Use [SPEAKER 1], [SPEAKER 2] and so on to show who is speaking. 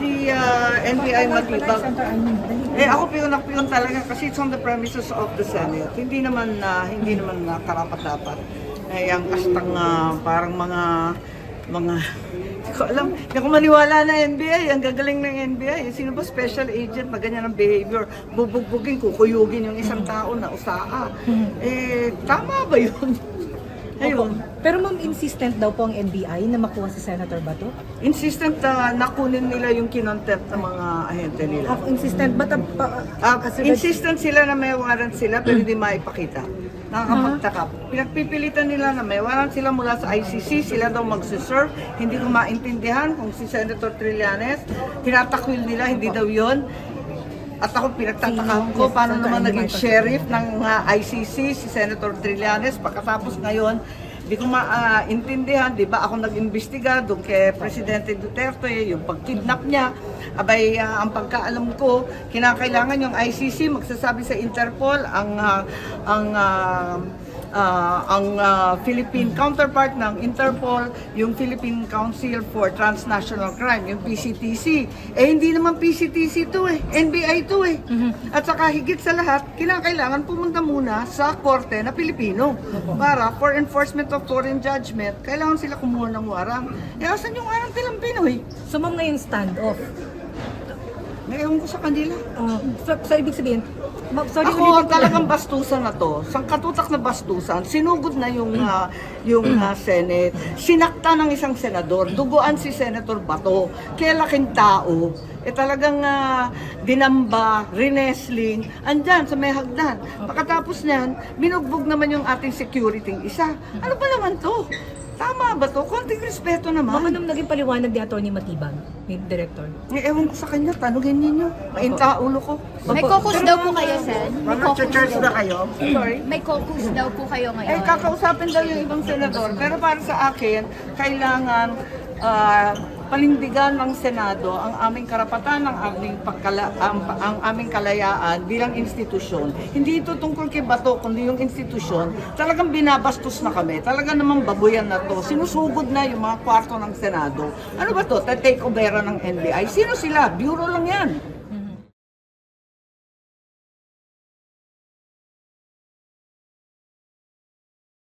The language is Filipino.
[SPEAKER 1] Si NBI matibag. Ako piyon talaga kasi it's on the premises of the Senate. Hindi naman karapat-dapat. Ang kastang parang mga hindi ko alam, hindi ako maniwala na NBI, ang gagaling ng NBI. Sino ba special agent na ganyan ang behavior? Bubugbugin, kukuyugin yung isang tao na usaa. Tama ba yun? Ayun.
[SPEAKER 2] Pero ma'am, insistent daw po ang NBI na makuha si Senator Bato?
[SPEAKER 1] Insistent na kunin nila yung kinontempt ng mga ahente nila.
[SPEAKER 2] Insistent ba?
[SPEAKER 1] Insistent sila na may warrant sila pero hindi maipakita. Nakakapagtaka. Pinagpipilitan nila na may warrant sila mula sa ICC, sila daw magsiserve. Hindi ko maintindihan kung si Senator Trillanes, tinatakwil nila, hindi daw yun. At ako pinagtatakahan ko paano naman naging sheriff ng ICC si Senator Trillanes pagkatapos ngayon. Di ko maintindihan, di ba ako nag-imbestiga doon kay Presidente Duterte, yung pag-kidnap niya. Abay, ang pagkaalam ko, kinakailangan yung ICC magsasabi sa Interpol ang Philippine counterpart ng Interpol, yung Philippine Council for Transnational Crime, yung PCTC. Hindi naman PCTC to NBI to At saka higit sa lahat, kinakailangan pumunta muna sa korte na Pilipino para for enforcement of foreign judgment, kailangan sila kumuha ng warang. Asan yung warang nilang Pinoy?
[SPEAKER 2] So ma'am, ngayong standoff,
[SPEAKER 1] Ewan ko sa kanila.
[SPEAKER 2] so ibig sabihin, sorry,
[SPEAKER 1] Ako talagang bastusan na to. Sang katutak na bastusan, sinugod na yung Senate. Sinakta ng isang senador, duguan si Senator Bato. Kaya laking tao, talagang dinamba, rinesling, andyan sa may hagdan. Pagkatapos niyan, binugbog naman yung ating security isa. Ano ba naman to? Tama ba to? Konting respeto naman.
[SPEAKER 2] Ma'am, anong naging paliwanag ni Atty. Matibag, ni Director?
[SPEAKER 1] Ewan ko sa kanya, tanungin ninyo. Mainta ulo ko.
[SPEAKER 3] May caucus daw po kayo, Sen? May caucus
[SPEAKER 1] Church
[SPEAKER 3] daw.
[SPEAKER 1] na kayo? Sorry?
[SPEAKER 3] May caucus daw po kayo ngayon.
[SPEAKER 1] Kakausapin daw yung ibang senador. Pero para sa akin, kailangan panindigan ng Senado ang aming karapatan, ang aming kalayaan bilang institusyon. Hindi ito tungkol kay Bato, kundi yung institusyon. Talagang binabastos na kami. Talagang namang babuyan na to. Sinusugod na yung mga kwarto ng Senado. Ano ba to? Take over ng NBI. Sino sila? Bureau lang yan.